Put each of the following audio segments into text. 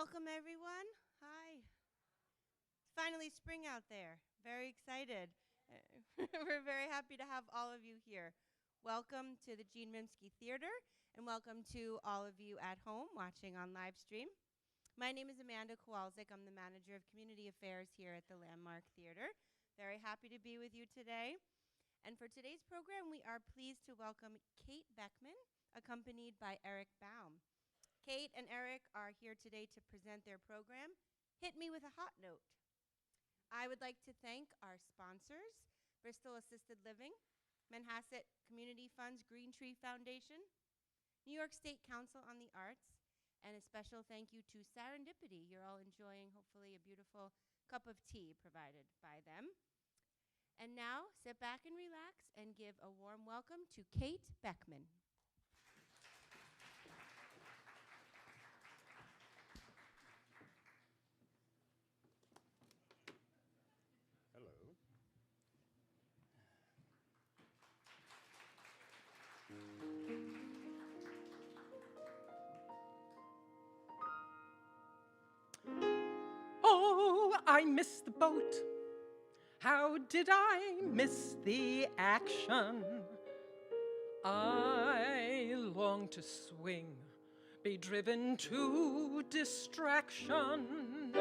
Welcome, everyone. Hi. It's finally spring out there. Very excited. We're very happy to have all of you here. Welcome to the Gene Rimsky Theater, and welcome to all of you at home watching on live stream. My name is Amanda Kowalczyk. I'm the manager of community affairs here at the Landmark Theater. Very happy to be with you today. And for today's program, we are pleased to welcome Kate Beckman, accompanied by Eric Baum. Kate and Eric are here today to present their program, Hit Me With a Hot Note. I would like to thank our sponsors, Bristol Assisted Living, Manhasset Community Funds Green Tree Foundation, New York State Council on the Arts, and a special thank you to Serendipity. You're all enjoying, hopefully, a beautiful cup of tea provided by them. And now, sit back and relax and give a warm welcome to Kate Beckman. Oh, I missed the boat. How did I miss the action? I long to swing, be driven to distraction.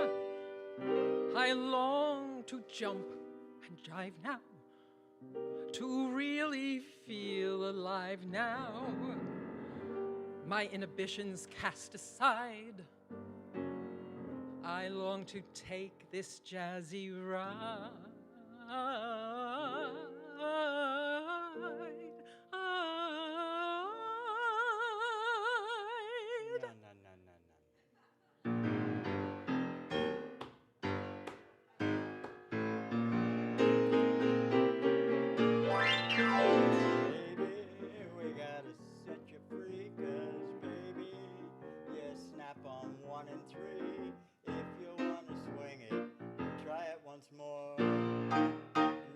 I long to jump and jive now, to really feel alive now. My inhibitions cast aside, I long to take this jazzy ride. More and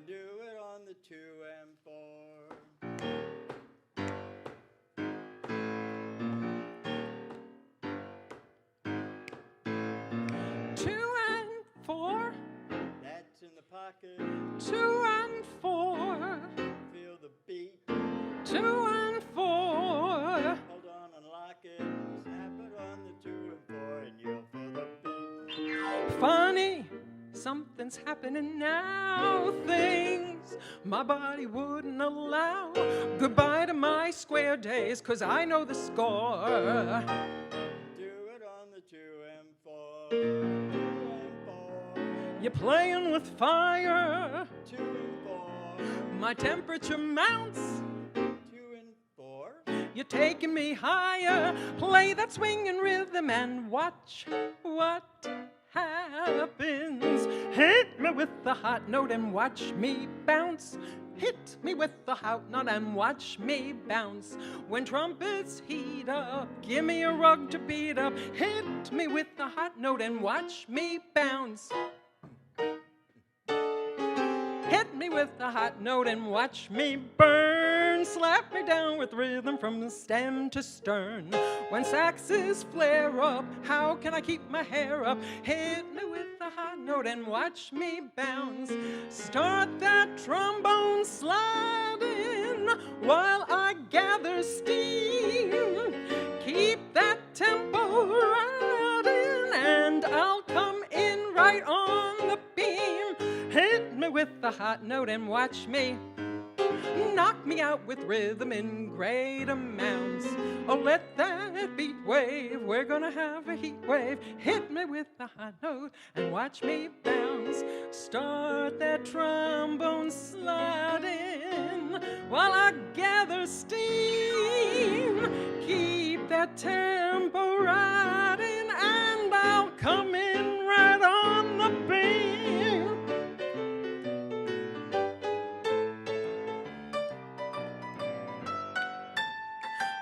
do it on the 2 and 4. 2 and 4. That's in the pocket. 2 and 4. Feel the beat. 2 and 4. Hold on and lock it. Snap it on the 2 and 4 and you'll feel the beat. Funny. Something's happening now, things my body wouldn't allow. Goodbye to my square days, 'cause I know the score. Do it on the 2 and 4. 2 and 4. You're playing with fire. 2 and 4. My temperature mounts. 2 and 4. You're taking me higher. Play that swinging rhythm and watch what happens. Hit me with the hot note and watch me bounce. Hit me with the hot note and watch me bounce. When trumpets heat up, give me a rug to beat up. Hit me with the hot note and watch me bounce. Hit me with the hot note and watch me burn. Slap me down with rhythm from stem to stern. When saxes flare up, how can I keep my hair up? Hit me with the hot note and watch me bounce. Start that trombone sliding while I gather steam. Keep that tempo riding and I'll come in right on the beam. Hit me with the hot note and watch me knock me out with rhythm in great amounts. Oh, let that beat wave, we're gonna have a heat wave. Hit me with the hot note and watch me bounce. Start that trombone sliding while I gather steam. Keep that tempo riding and I'll come in right on the beam.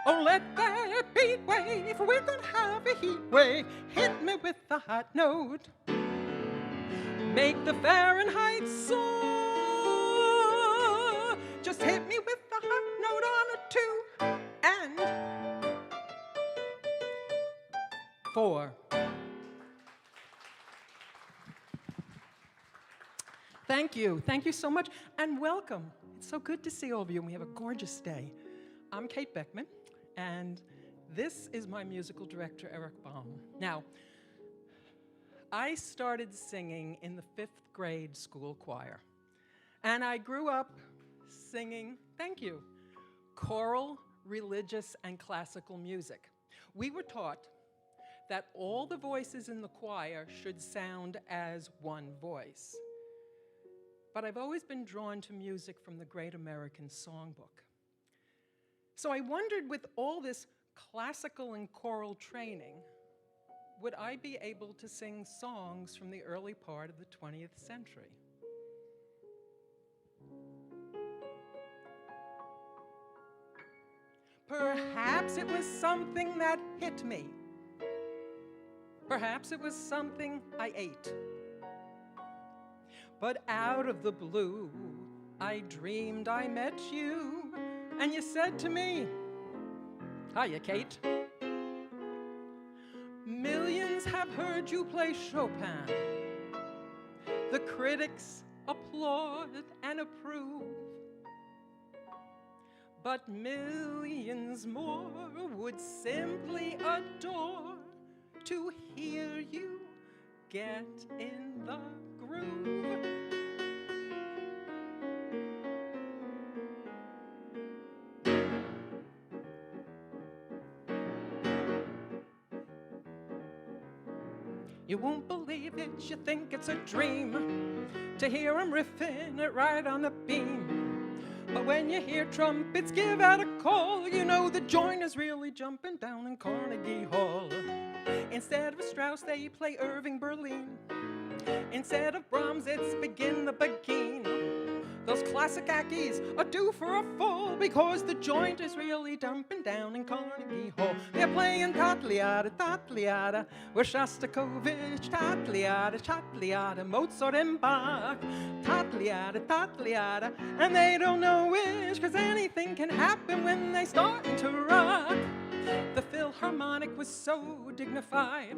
Oh, let that beat wave, we're gonna have a heat wave. Hit me with the hot note. Make the Fahrenheit soar. Just hit me with the hot note on a 2 and 4. Thank you. Thank you so much. And welcome. It's so good to see all of you, and we have a gorgeous day. I'm Kate Beckman, and this is my musical director, Eric Baum. Now, I started singing in the 5th grade school choir, and I grew up singing, thank you, choral, religious, and classical music. We were taught that all the voices in the choir should sound as one voice. But I've always been drawn to music from the Great American Songbook. So I wondered, with all this classical and choral training, would I be able to sing songs from the early part of the 20th century? Perhaps it was something that hit me. Perhaps it was something I ate. But out of the blue, I dreamed I met you, and you said to me, "Hiya, Kate. Millions have heard you play Chopin. The critics applaud and approve. But millions more would simply adore to hear you get in the groove." You won't believe it, you think it's a dream to hear 'em riffing it right on the beam. But when you hear trumpets give out a call, you know the joint is really jumping down in Carnegie Hall. Instead of Strauss, they play Irving Berlin. Instead of Brahms, it's Begin the Begin. Those classic ackies are due for a fall because the joint is really dumping down in Carnegie Hall. They're playing Tatliada, Tatliada, with Shostakovich, Tatliada, Tatliada, Mozart and Bach, Tatliada, Tatliada, and they don't know which, 'cause anything can happen when they starting to rock. The Philharmonic was so dignified,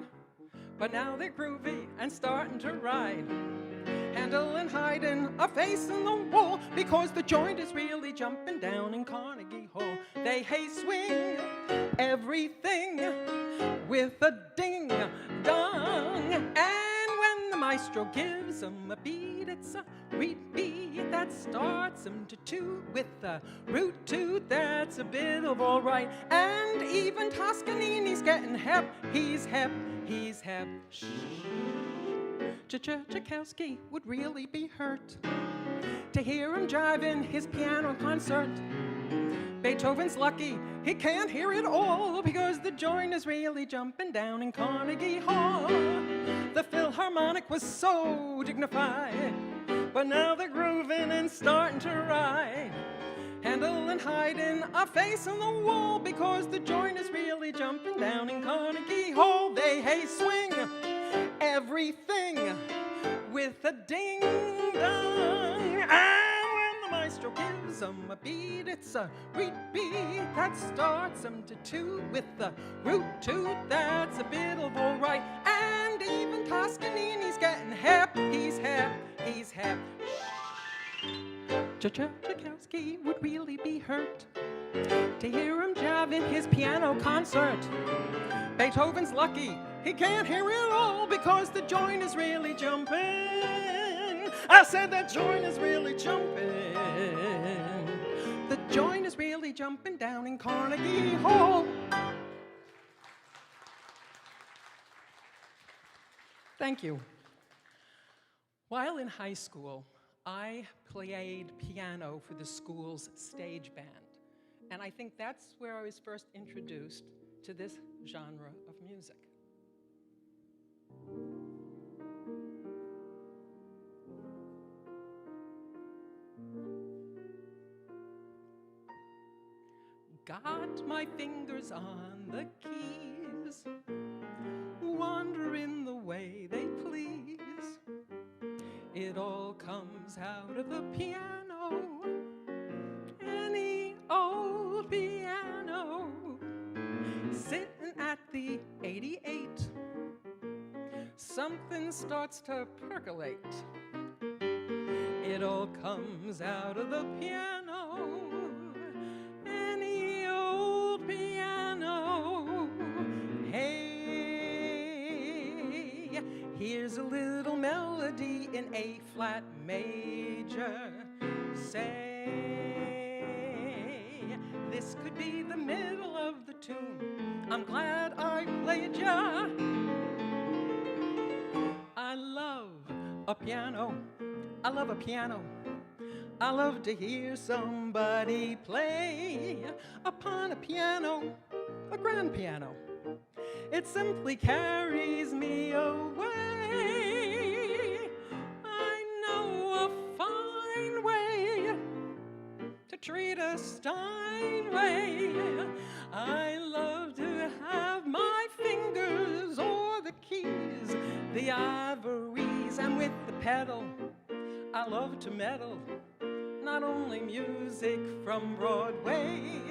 but now they're groovy and starting to ride. Handel and Haydn are facing the wall because the joint is really jumping down in Carnegie Hall. They swing everything with a ding-dong. And when the maestro gives them a beat, it's a repeat that starts them to toot with a root toot that's a bit of all right. And even Toscanini's getting hep, he's hep, he's hep. Shh. Tchaikovsky would really be hurt to hear him driving his piano concert. Beethoven's lucky he can't hear it all because the joint is really jumping down in Carnegie Hall. The Philharmonic was so dignified, but now they're grooving and starting to ride. Handel and Haydn are facing the wall because the joint is really jumping down in Carnegie Hall. They swing everything with a ding-dong. And when the maestro gives them a beat, it's a repeat that starts them to toot with a root toot that's a bit of all right. And even Toscanini's getting hep, he's hep, he's hep. Tchaikovsky would really be hurt to hear him jiving his piano concert. Beethoven's lucky he can't hear it all because the joint is really jumping. I said that joint is really jumping. The joint is really jumping down in Carnegie Hall. Thank you. While in high school, I played piano for the school's stage band. And I think that's where I was first introduced to this genre of music. Got my fingers on the keys, wandering the way they please. It all comes out of the piano, any old piano. Sitting at the 88, something starts to percolate. It all comes out of the piano, any old piano. Hey, here's a little melody in A flat major. Say, this could be the middle of the tune. I'm glad I played ya. I love a piano. I love a piano. I love to hear somebody play upon a piano, a grand piano. It simply carries me away. I know a fine way to treat a Steinway. I love to have my fingers or the keys, the ivories, and with the pedal I love to meddle, not only music from Broadway.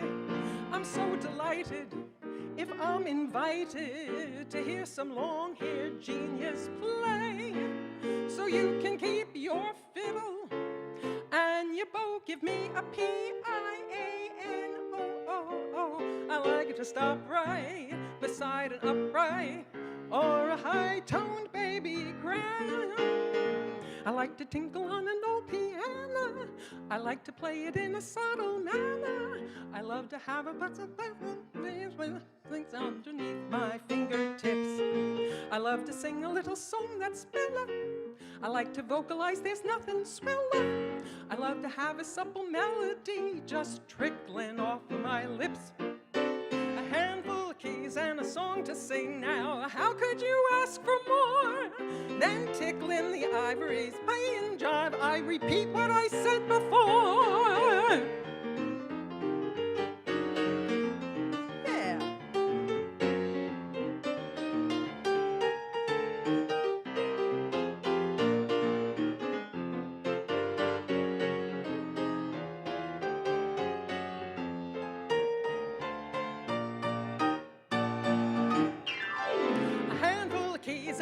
I'm so delighted if I'm invited to hear some long-haired genius play. So you can keep your fiddle and you both give me a P-I-A-N-O-O-O. I like it to stop right beside an upright or a high-toned baby grand. I like to tinkle on an old piano. I like to play it in a subtle manner. I love to have a bunch of things underneath my fingertips. I love to sing a little song that's mellow. I like to vocalize, there's nothing swellow. I love to have a supple melody just trickling off of my lips. A handful of keys and a song to sing now. How could you ask for more than tickling the ivories, play and jive? I repeat what I said before. Yeah.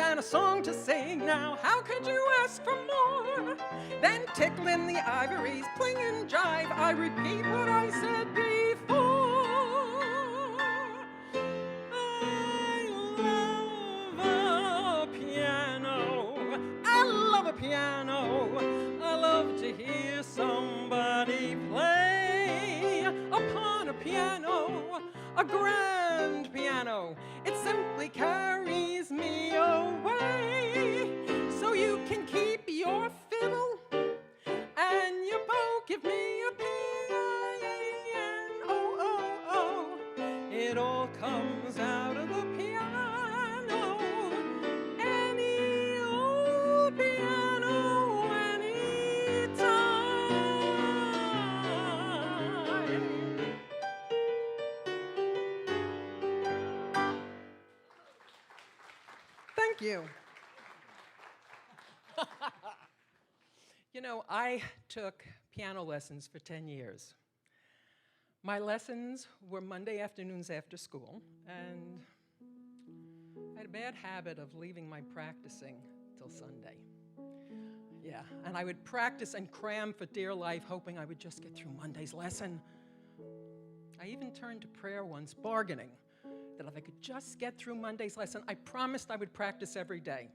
And a song to sing now. How could you ask for more than tickling the ivories, pling and jive? I repeat what I said before. I love a piano. I love a piano. I love to hear somebody play upon a piano, a grand piano. It simply carries me away. So you can keep your fiddle and your bow. Give me a P-I-A-N-O-O-O. It all comes out of the piano. Any old piano, any time. Thank you. You know, I took piano lessons for 10 years. My lessons were Monday afternoons after school, and I had a bad habit of leaving my practicing till Sunday. Yeah, and I would practice and cram for dear life, hoping I would just get through Monday's lesson. I even turned to prayer once, bargaining that if I could just get through Monday's lesson, I promised I would practice every day.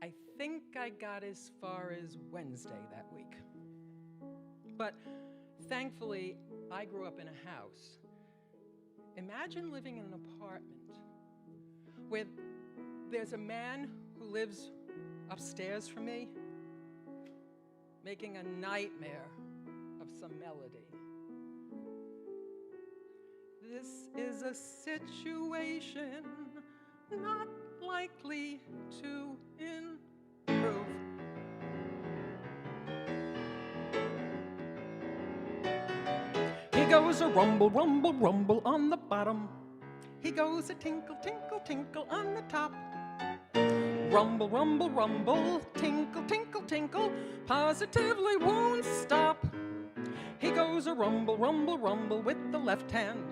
I think I got as far as Wednesday that week. But thankfully, I grew up in a house. Imagine living in an apartment where there's a man who lives upstairs from me, making a nightmare of some melody. This is a situation not likely to improve. He goes a rumble, rumble, rumble on the bottom. He goes a tinkle, tinkle, tinkle on the top. Rumble, rumble, rumble, tinkle, tinkle, tinkle, positively won't stop. He goes a rumble, rumble, rumble with the left hand.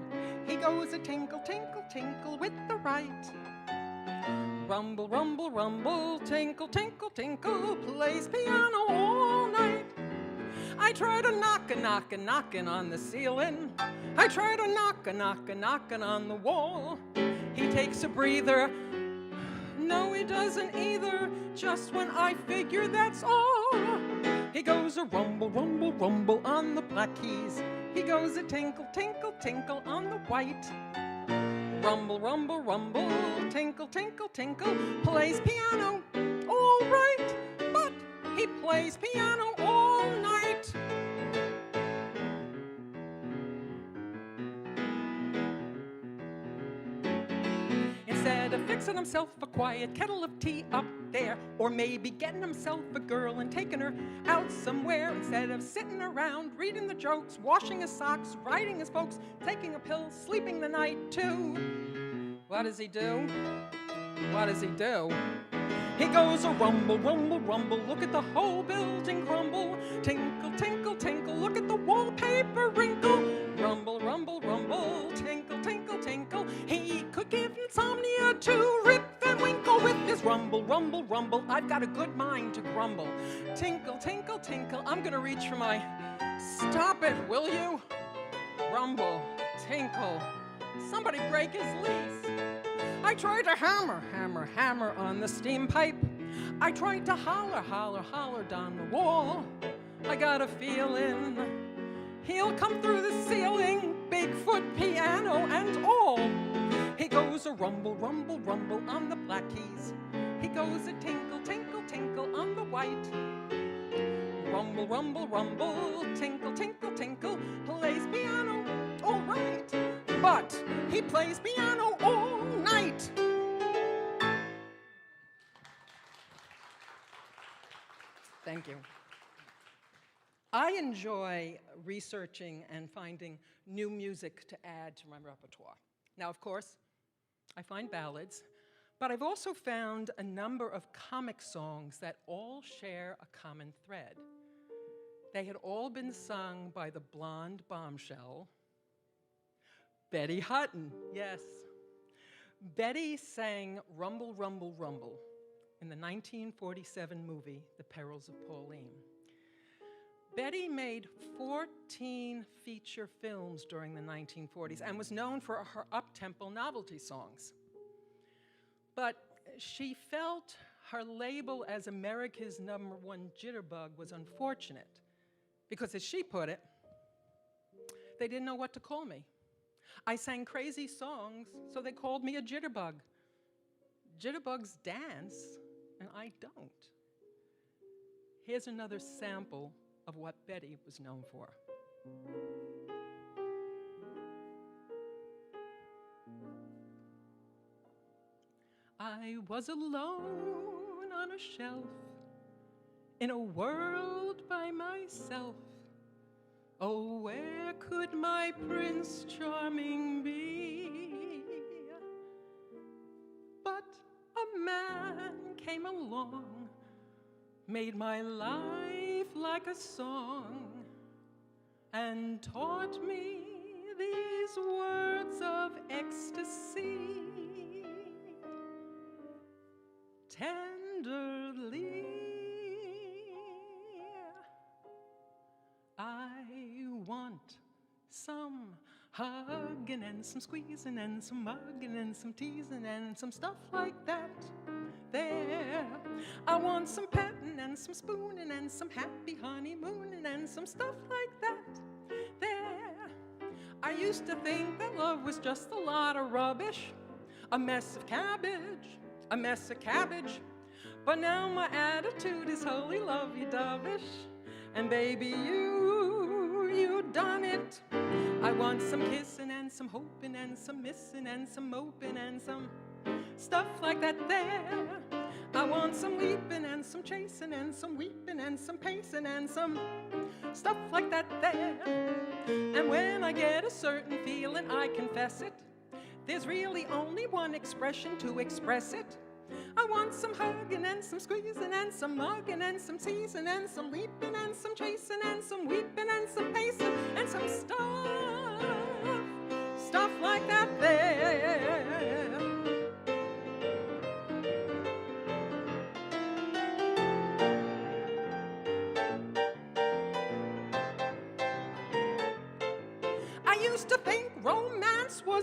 He goes a tinkle, tinkle, tinkle with the right. Rumble, rumble, rumble, tinkle, tinkle, tinkle, plays piano all night. I try to knockin' on the ceiling. I try to knockin' on the wall. He takes a breather. No, he doesn't either. Just when I figure that's all, he goes a rumble, rumble, rumble on the black keys. He goes a tinkle, tinkle, tinkle on the white. Rumble, rumble, rumble, tinkle, tinkle, tinkle, plays piano all right, but he plays piano all night. Instead of fixing himself a quiet kettle of tea up there, or maybe getting himself a girl and taking her out somewhere, instead of sitting around reading the jokes, washing his socks, writing his folks, taking a pill, sleeping the night too, what does he do? What does he do? He goes a rumble, rumble, rumble, look at the whole building crumble. Tinkle, tinkle, tinkle, look at the wallpaper wrinkle. Rumble, rumble, rumble, tinkle, tinkle, tinkle. He could give insomnia to Rip Van Winkle with his rumble, rumble, rumble. I've got a good mind to grumble. Tinkle, tinkle, tinkle, I'm gonna reach for my... Stop it, will you? Rumble, tinkle, somebody break his lease. I tried to hammer, hammer, hammer on the steam pipe. I tried to holler, holler, holler down the wall. I got a feeling he'll come through the ceiling, Bigfoot piano and all. He goes a rumble, rumble, rumble on the black keys. He goes a tinkle, tinkle, tinkle on the white. Rumble, rumble, rumble, tinkle, tinkle, tinkle, plays piano all right, but he plays piano all night. Thank you. I enjoy researching and finding new music to add to my repertoire. Now, of course, I find ballads, but I've also found a number of comic songs that all share a common thread. They had all been sung by the Blond Bombshell, Betty Hutton, yes. Betty sang Rumble, Rumble, Rumble in the 1947 movie, The Perils of Pauline. Betty made 14 feature films during the 1940s and was known for her up-tempo novelty songs. But she felt her label as America's #1 jitterbug was unfortunate because, as she put it, they didn't know what to call me. I sang crazy songs, so they called me a jitterbug. Jitterbugs dance, and I don't. Here's another sample of what Betty was known for. I was alone on a shelf in a world by myself. Oh, where could my Prince Charming be? But a man came along, made my life like a song, and taught me these words of ecstasy. Tenderly, I want some hugging and some squeezing and some mugging and some teasing and some stuff like that. There, I want some petting and some spooning and some happy honeymooning and some stuff like that. There, I used to think that love was just a lot of rubbish, a mess of cabbage, a mess of cabbage. But now my attitude is holy lovey-dovish, and baby, you done it. I want some kissing and some hoping and some missing and some moping and some stuff like that there. I want some leaping and some chasing and some weeping and some pacing and some stuff like that there. And when I get a certain feeling, I confess it. There's really only one expression to express it. I want some hugging and some squeezing and some mugging and some teasing and some leaping and some chasing and some weeping and some pacing and some stuff like that there.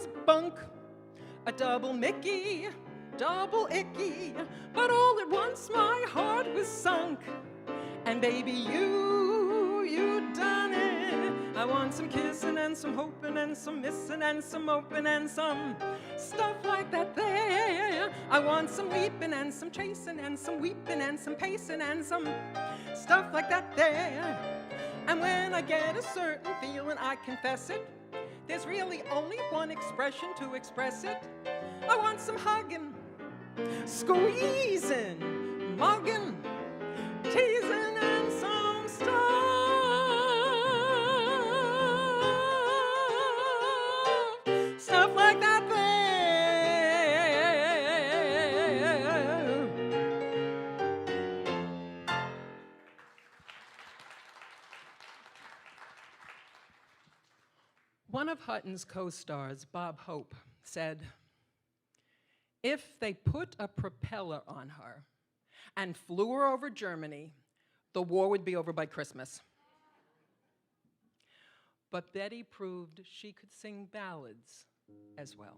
was bunk, a double Mickey, double icky, but all at once my heart was sunk. And baby, you done it. I want some kissing and some hoping and some missing and some moping and some stuff like that there. I want some leaping and some chasing and some weeping and some pacing and some stuff like that there. And when I get a certain feeling, I confess it. There's really only one expression to express it. I want some hugging, squeezing, mugging, teasing, and some stuff like that there. One of Hutton's co-stars, Bob Hope, said, if they put a propeller on her and flew her over Germany, the war would be over by Christmas. But Betty proved she could sing ballads as well.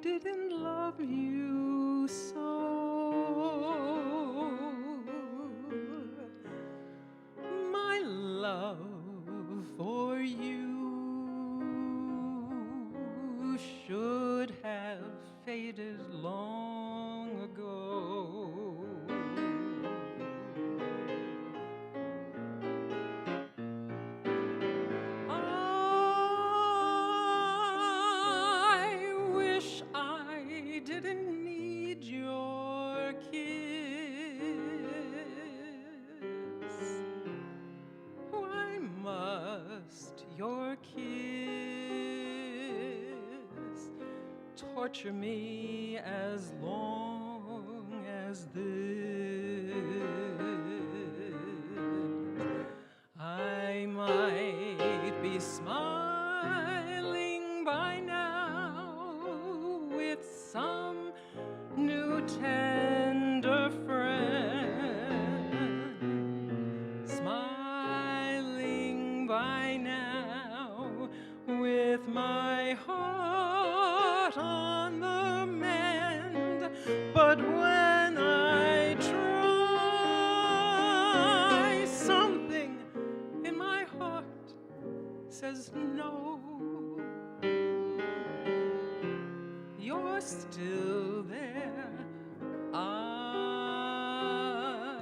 Didn't love you so. My love for you should have faded long ago. Didn't need your kiss. Why must your kiss torture me as long as this? I might be smiling by now with some new tender friend, smiling by now with my heart on the mend. But when I try, something in my heart says no. You're still there. I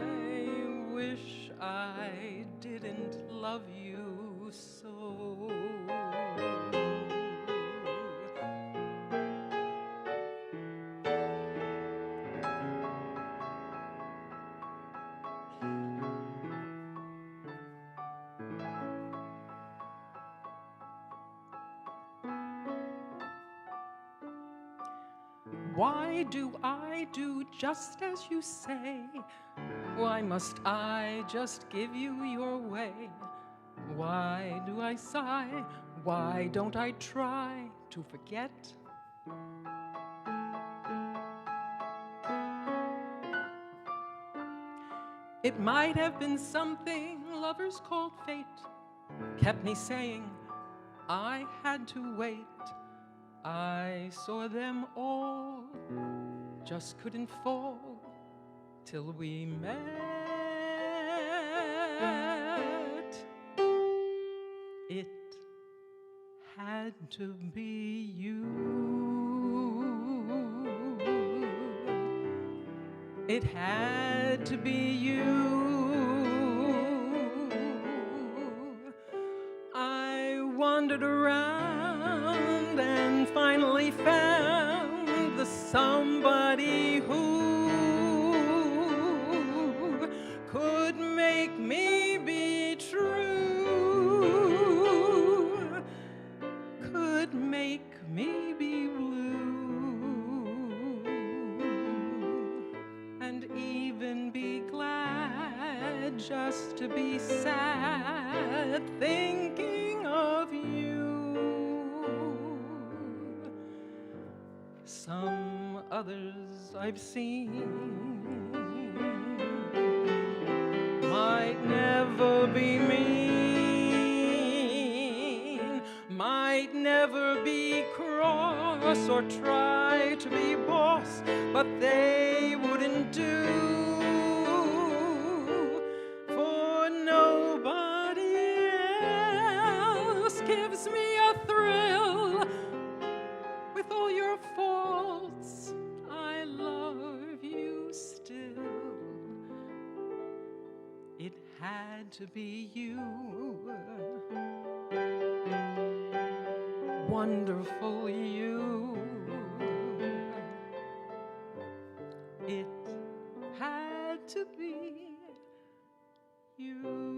wish I didn't love you so. Why do I do just as you say? Why must I just give you your way? Why do I sigh? Why don't I try to forget? It might have been something lovers called fate, kept me saying I had to wait. I saw them all, just couldn't fall till we met. It had to be you. It had to be you. I wandered around and finally found the somebody who could make me be true, could make me be blue, and even be glad just to be sad thinking of you. Some others I've seen might never be mean, might never be cross or try to be boss, but they wouldn't do, for nobody else gives me a thrill. With all your faults, I love you still. It had to be you. Wonderful you. It had to be you.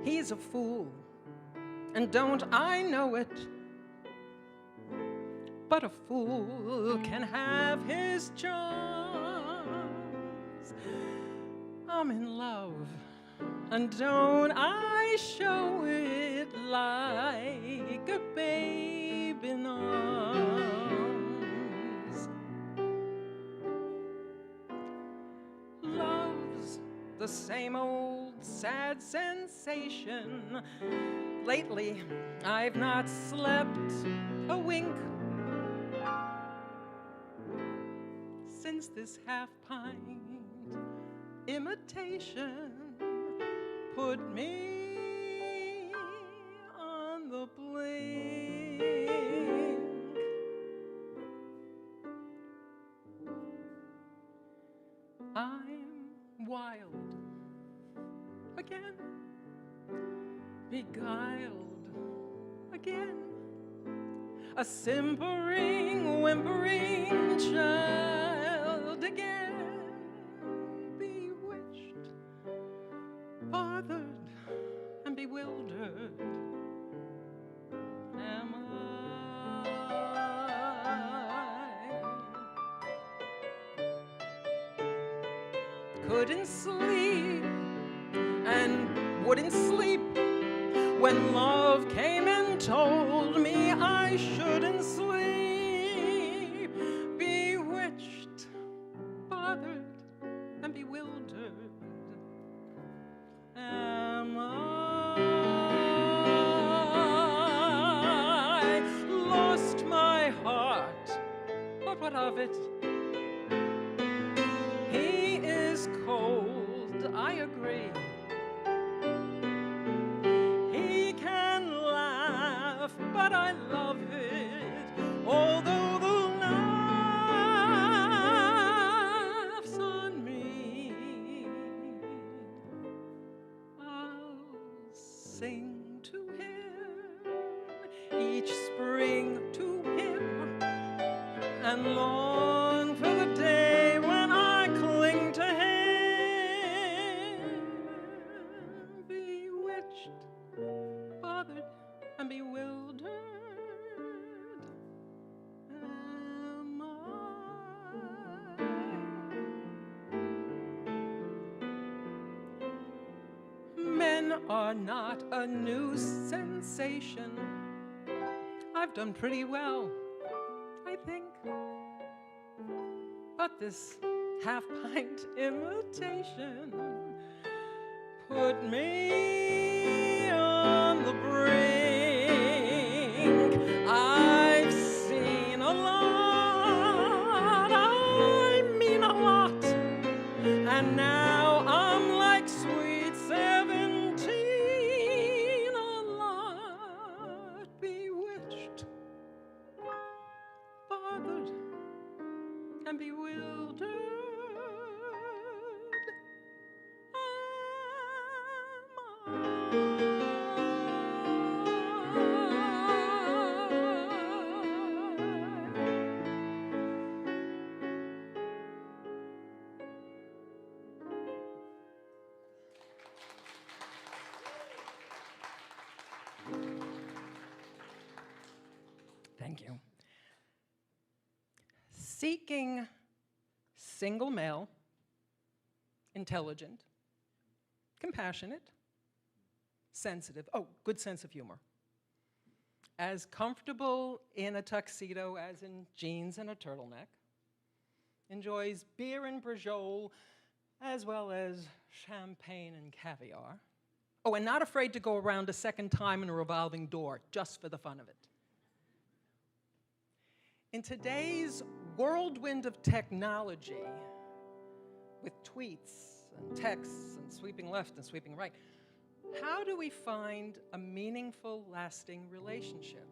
He's a fool, and don't I know it? But a fool can have his charms. I'm in love, and don't I show it like a babe in arms? Love's the same old sad sensation. Lately, I've not slept a wink since this half-pint imitation put me on the blink. I'm wild again, beguiled again, a simpering, whimpering child again, bewitched, bothered, and bewildered am I. Couldn't sleep and wouldn't sleep when love came and told me I shouldn't sleep. Bewitched, bothered, and bewildered am I. Lost my heart, but what of it? He is cold, I agree. He can laugh, but I love it, although the laugh's on me. I'll sing to him each spring to him and long for the day when I cling to him. Bewitched, bothered, and bewildered am I. Men are not a new sensation. I've done pretty well, I think. But this half-pint imitation put me on the brink. I've seen a lot, I mean a lot, and now I'm like sweet 17, a lot bewitched, bothered, and bewildered. Thank you. Seeking single male, intelligent, compassionate, sensitive, good sense of humor, as comfortable in a tuxedo as in jeans and a turtleneck, enjoys beer and brajol as well as champagne and caviar. Oh, and not afraid to go around a second time in a revolving door, just for the fun of it. In today's whirlwind of technology, with tweets and texts and sweeping left and sweeping right, how do we find a meaningful, lasting relationship?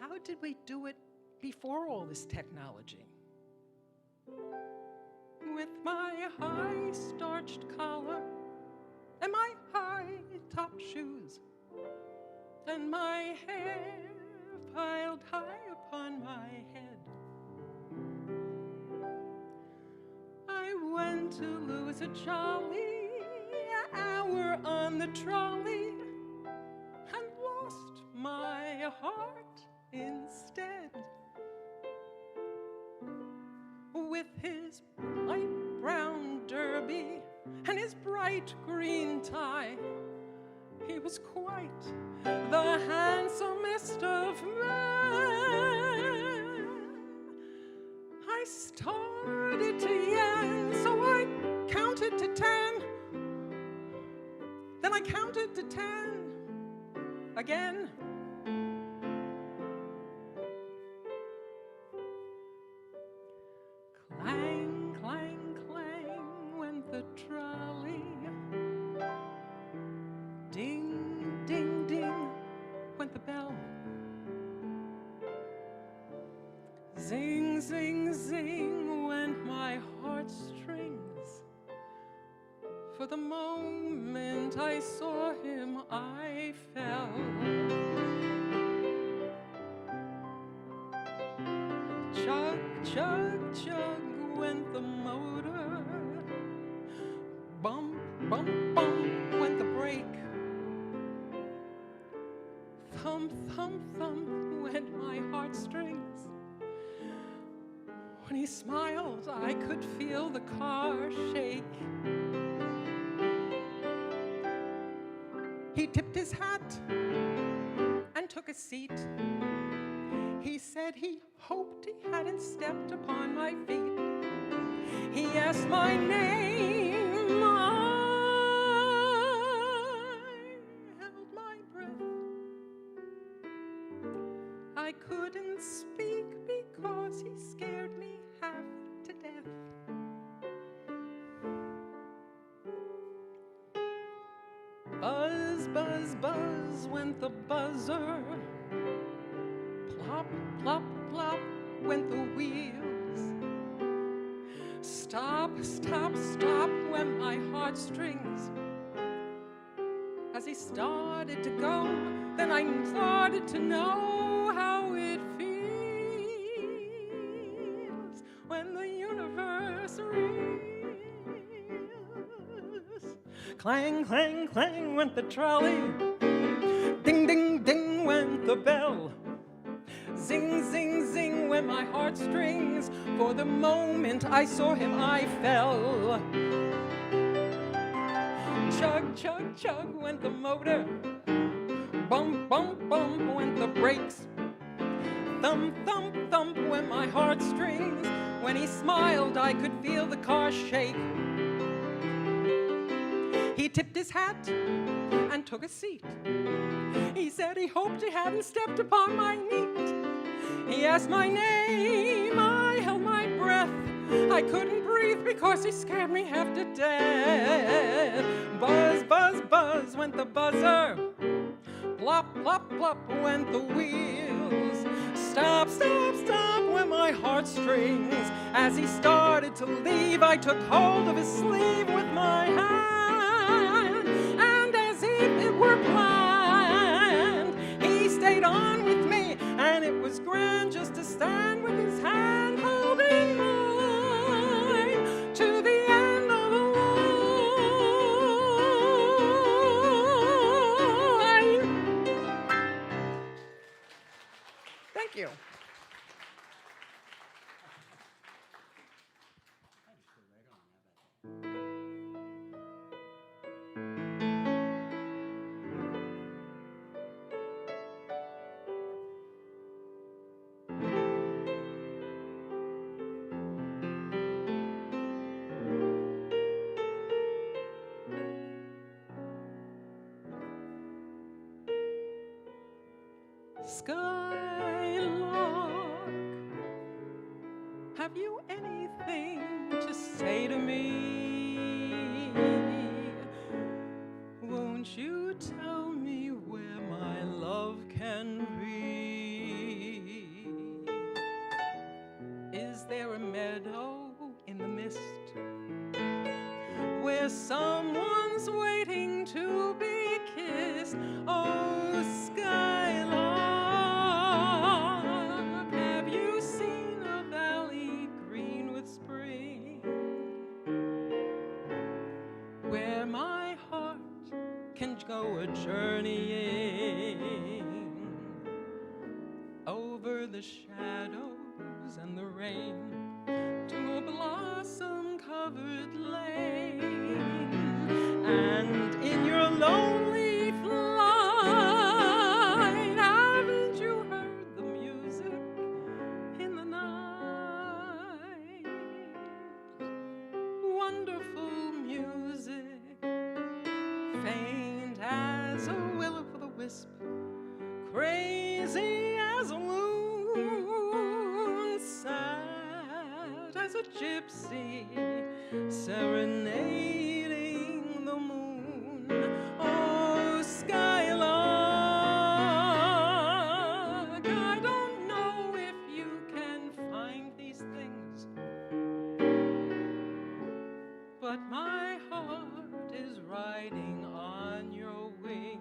How did we do it before all this technology? With my high starched collar and my high top shoes and my hair piled high upon my head, I went to lose a jolly hour on the trolley and lost my heart instead. With his light brown derby and his bright green tie, he was quite the handsomest of men. I started to yen, so I counted to 10. Then I counted to 10 again. Clang, clang, clang went the trolley. Ding, ding, ding went the bell. Zing, zing, zing went my heartstrings. For the moment I saw him, I fell. Chug, chug, chug went the motor. Bump, bump, bump went the brake. Thump, thump, thump went my heartstrings. When he smiled, I could feel the car shake. He tipped his hat and took a seat. He said he hoped he hadn't stepped upon my feet. He asked my name. I held my breath. I couldn't speak because he scared me half to death. Buzz, buzz, buzz went the buzzer. Plop, plop, plop went the wheels. Stop, stop, stop went my heartstrings. As he started to go, then I started to know how it feels when the universe reels. Clang, clang, clang went the trolley. Ding, ding, ding went the bell. Zing, zing, zing went my heartstrings. For the moment I saw him, I fell. Chug, chug, chug went the motor. Bump, bump, bump went the brakes. Thump, thump, thump went my heartstrings. When he smiled, I could feel the car shake. He tipped his hat and took a seat. He said he hoped he hadn't stepped upon my meat. He asked my name, I held my breath. I couldn't breathe because he scared me half to death. Buzz, buzz, buzz went the buzzer. Plop, plop, plop went the wheels. Stop, stop, stop went my heartstrings. As he started to leave, I took hold of his sleeve with my hand. And as if it were planned, he stayed on with me. And it was grand just to stand with his hand holding mine to the end of the line. Skylark, have you anything to say to me? Won't you tell me where my love can be? Is there a meadow in the mist where someone's waiting to be kissed? Oh, Skylark, have you seen a valley green with spring, where my heart can go a journeying over the shadows and the rain to a blossom-covered lane? And in your lonely flight, haven't you heard the music in the night? Wonderful music, faint as a will-o'-the-wisp, crazy as a loon, sad as a gypsy, serenading the moon. Oh, Skylark, I don't know if you can find these things, but my heart is riding on your wings.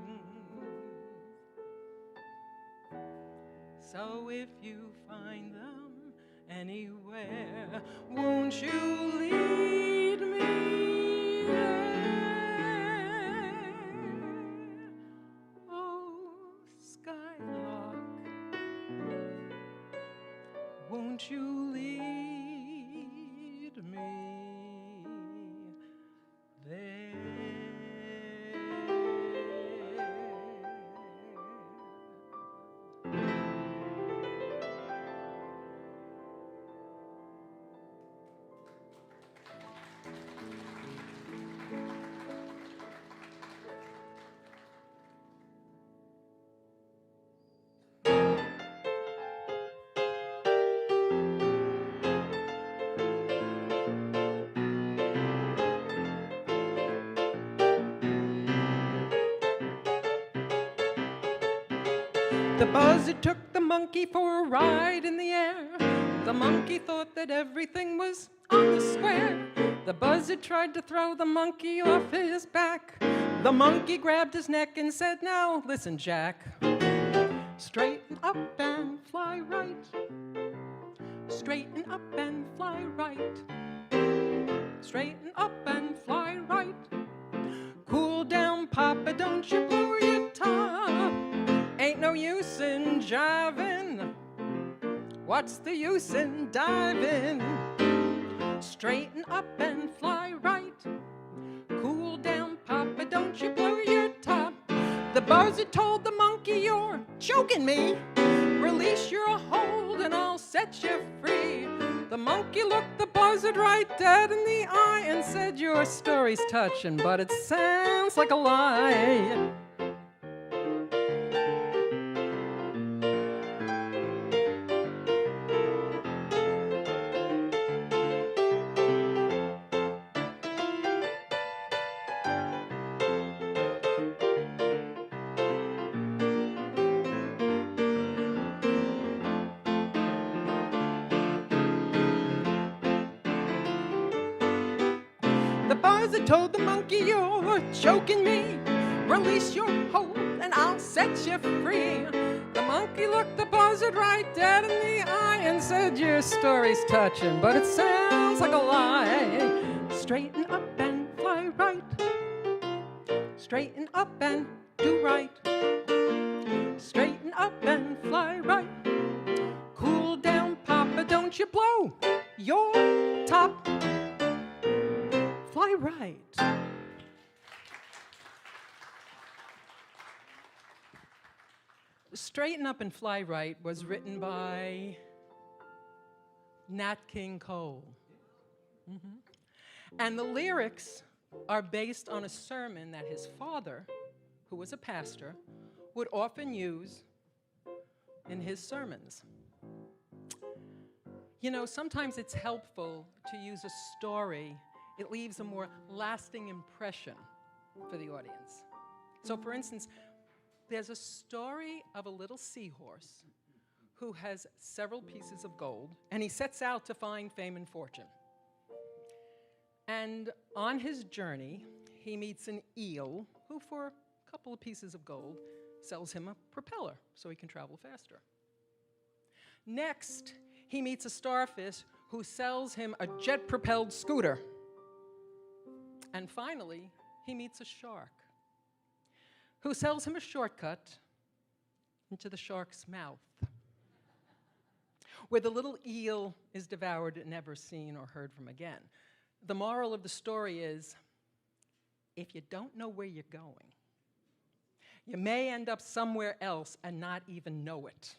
So if you find them anywhere, won't you lead me there? Oh, Skylark, won't you lead me there? The buzzard took the monkey for a ride in the air. The monkey thought that everything was on the square. The buzzard tried to throw the monkey off his back. The monkey grabbed his neck and said, "Now listen, Jack. Straighten up and fly right. Straighten up and fly right. Straighten up and fly right. Cool down, Papa, don't you blow your top. Ain't no use in jiving. What's the use in diving? Straighten up and fly right. Cool down, Papa, don't you blow your top." The buzzard told the monkey, "You're choking me. Release your hold and I'll set you free." The monkey looked the buzzard right dead in the eye and said, "Your story's touching, but it sounds like a lie." The buzzard told the monkey, "You're choking me. Release your hold and I'll set you free." The monkey looked the buzzard right dead in the eye and said, "Your story's touching, but it sounds like a lie. Straighten up and fly right. Straighten up and do right. Straighten up and fly right. Cool down, Papa, don't you blow your top. Fly right." Straighten Up and Fly Right was written by Nat King Cole. And the lyrics are based on a sermon that his father, who was a pastor, would often use in his sermons. You know, sometimes it's helpful to use a story. It leaves a more lasting impression for the audience. So, for instance, there's a story of a little seahorse who has several pieces of gold, and he sets out to find fame and fortune. And on his journey, he meets an eel who, for a couple of pieces of gold, sells him a propeller so he can travel faster. Next, he meets a starfish who sells him a jet-propelled scooter. And finally, he meets a shark who sells him a shortcut into the shark's mouth, where the little eel is devoured and never seen or heard from again. The moral of the story is, if you don't know where you're going, you may end up somewhere else and not even know it.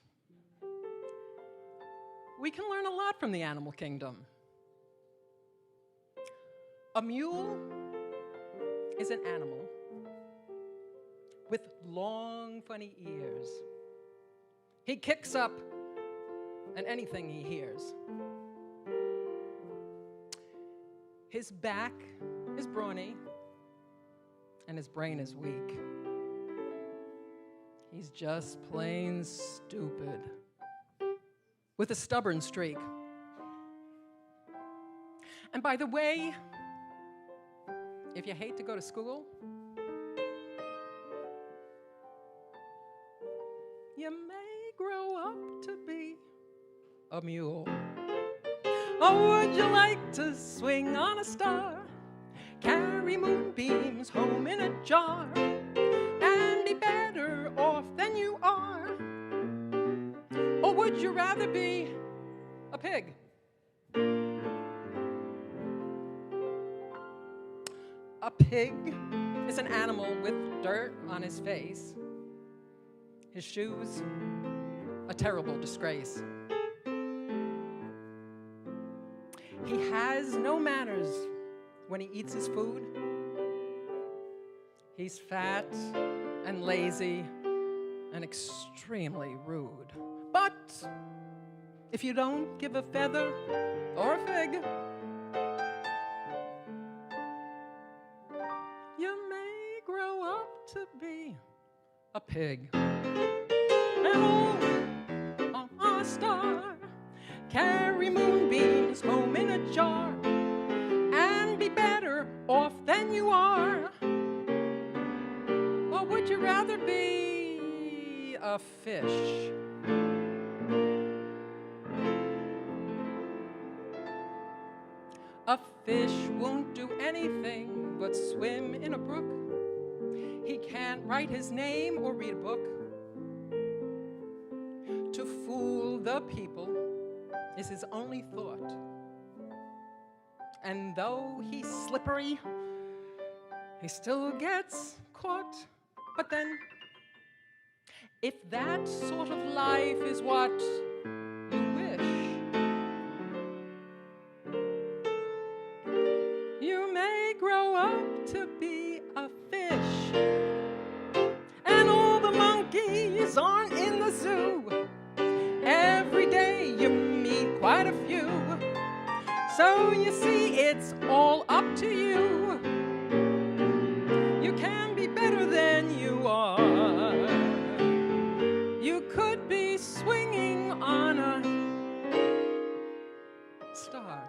We can learn a lot from the animal kingdom. A mule is an animal with long, funny ears. He kicks up at anything he hears. His back is brawny, and his brain is weak. He's just plain stupid, with a stubborn streak. And by the way, if you hate to go to school, you may grow up to be a mule. Oh, would you like to swing on a star, carry moonbeams home in a jar, and be better off than you are? Or would you rather be a pig? A pig is an animal with dirt on his face, his shoes, a terrible disgrace. He has no manners when he eats his food. He's fat and lazy and extremely rude. But if you don't give a feather or a fig, you may grow up to be a pig. And oh, a star, carry moonbeams home in a jar, and be better off than you are. Or would you rather be a fish? A fish won't do anything but swim in a brook. He can't write his name or read a book. To fool the people is his only thought. And though he's slippery, he still gets caught. But then, if that sort of life is what you wish, you may grow up to be a fish. And all the monkeys aren't in the zoo. Every day you meet quite a few. So you see, it's all up to you. You can be better than you are. You could be swinging on a star.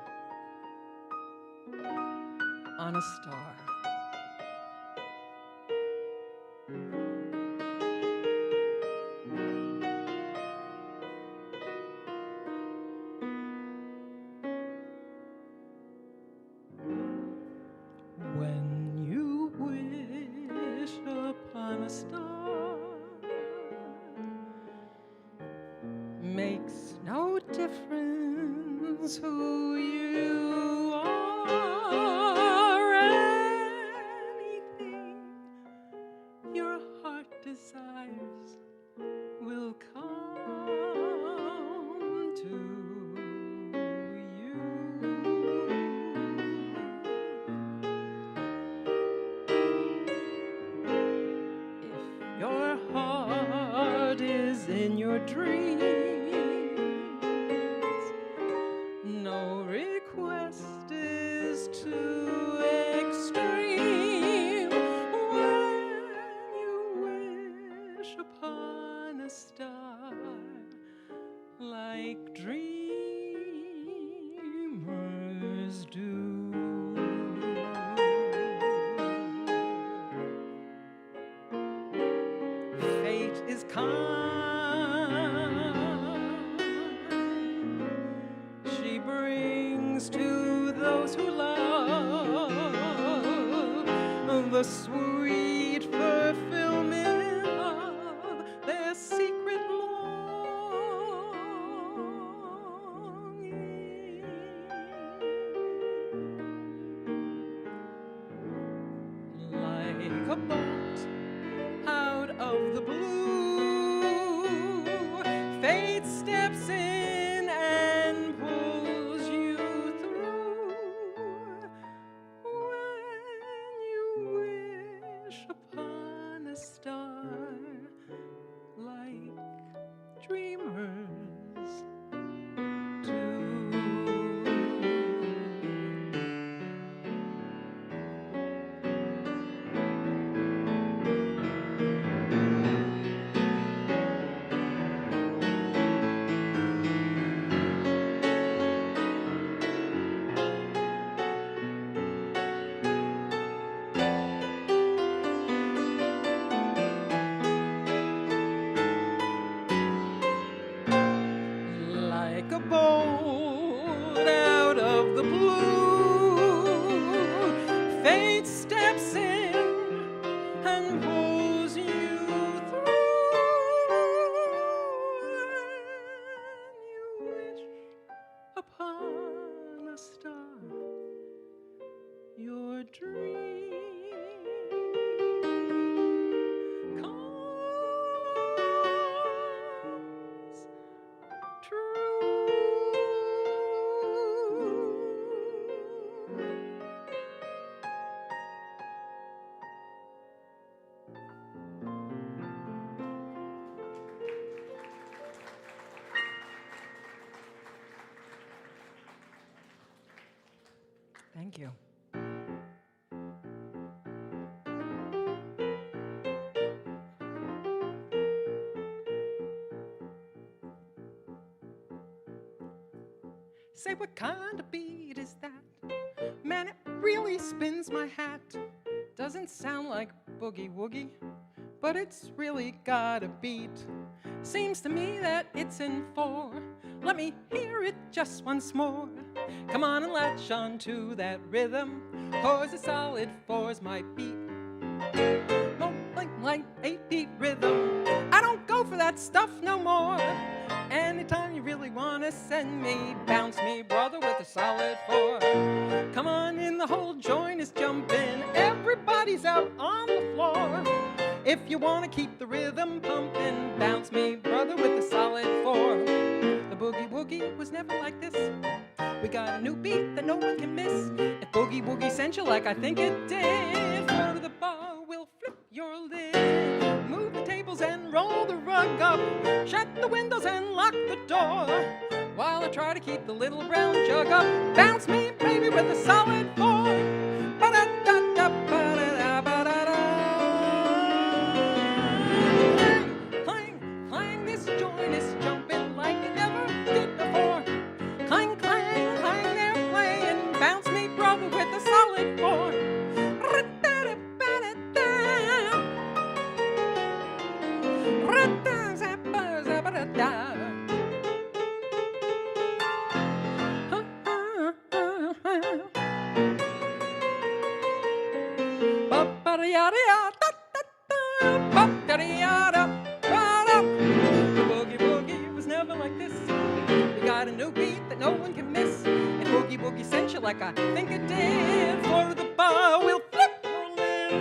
On a star. When you wish upon a star, makes no difference who you are. Anything your heart desires will come to you. If your heart is is in your dreams. No request is too extreme when you wish upon a star like dreamers do. Fate is kind. She brings to those who love the sweet fulfillment of their secret longing. Like a bolt out of the blue, fate steps in and pulls you through. When you wish upon a star like dreamers do. Like a bolt out of the blue, fate steps in and pulls you through. When you wish upon a star, your dream comes true. Thank you. Say, what kind of beat is that? Man, it really spins my hat. Doesn't sound like boogie woogie, but it's really got a beat. Seems to me that it's in 4. Let me hear it just once more. Come on and latch on to that rhythm, 'cause a solid 4's my beat. Rolling like 8-beat rhythm, I don't go for that stuff no more. Anytime you really wanna send me, bounce me, brother, with a solid 4. Come on in, the whole joint is jumping, everybody's out on the floor. If you wanna keep the rhythm pumping, bounce me, brother, with a solid 4. The boogie woogie was never like this. We got a new beat that no one can miss. If boogie woogie sent you like I think it did, floor to the bar, we'll flip your lid. Move the tables and roll the rug up. Shut the windows and lock the door, while I try to keep the little brown jug up. Bounce me, baby, with a solid 4. Ba-da-da-da-ba-da-da-ba-da-da. Clang, clang, clang, this joint is jumping like it never did before. Clang, clang, clang, they're playing. Bounce me, brother, with a solid 4. The boogie woogie was never like this. We got a new beat that no one can miss. And boogie woogie sent you like I think it did. Floor to the bar, we'll flip your lid.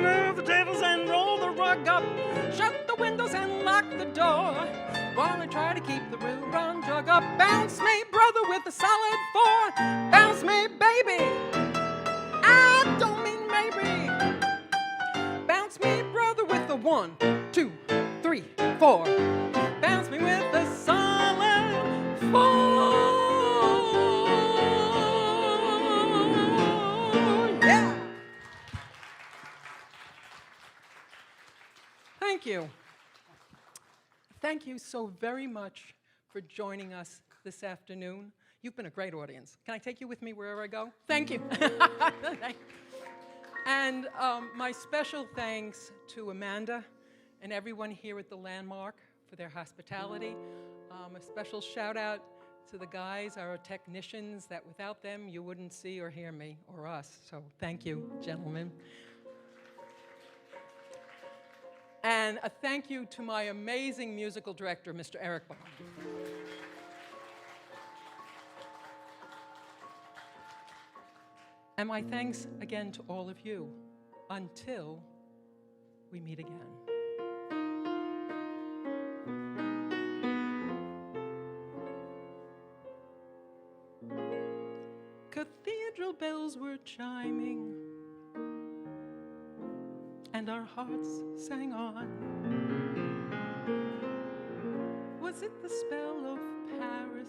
Move the tables and roll the rug up. Shut the windows and lock the door, while I try to keep the real brown jug up. Bounce me, brother, with a solid 4. Bounce me, baby. I don't mean maybe. Bounce me, brother, with a 1, 2, 3, 4. Bounce me with a solid 4. Yeah. Thank you. Thank you so very much for joining us this afternoon. You've been a great audience. Can I take you with me wherever I go? Thank you. And my special thanks to Amanda and everyone here at the Landmark for their hospitality. A special shout out to the guys, our technicians, that without them you wouldn't see or hear me or us. So thank you, gentlemen. And a thank you to my amazing musical director, Mr. Eric Baum. And my thanks again to all of you until we meet again. Cathedral bells were chiming, and our hearts sang on. Was it the spell of Paris,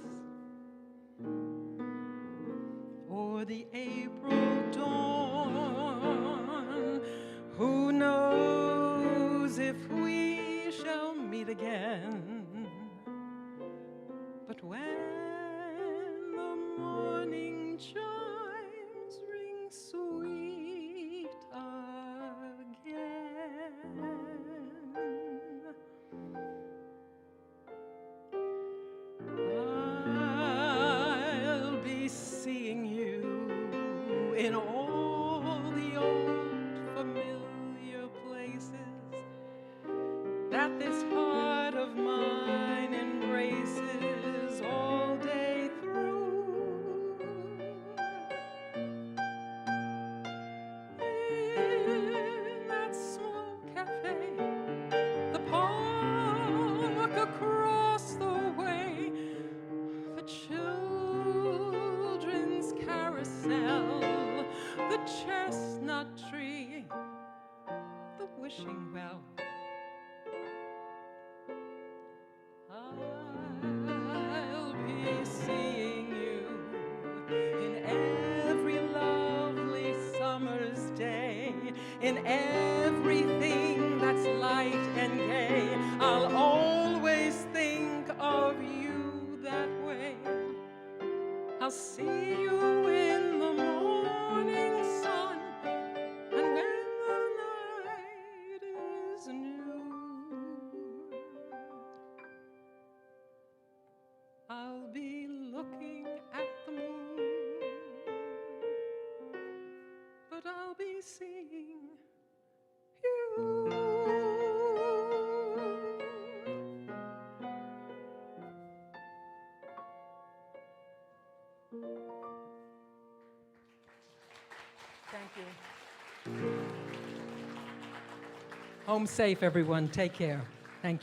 or the April dawn? Who knows if we shall meet again? But when the morning chimes ring sweet again, I'll be seeing you in all the old familiar places that this heart of mine embraces all day through. In that small cafe, the park across the way, the children's carousel, the chestnut tree, the wishing well. I'll be seeing you in every lovely summer's day, in everything that's light and gay. I'll always think of you that way. I'll see you in the morning sun, and when the night is new, I'll be looking at the moon, but I'll be seeing you. Thank you. Home safe, everyone. Take care.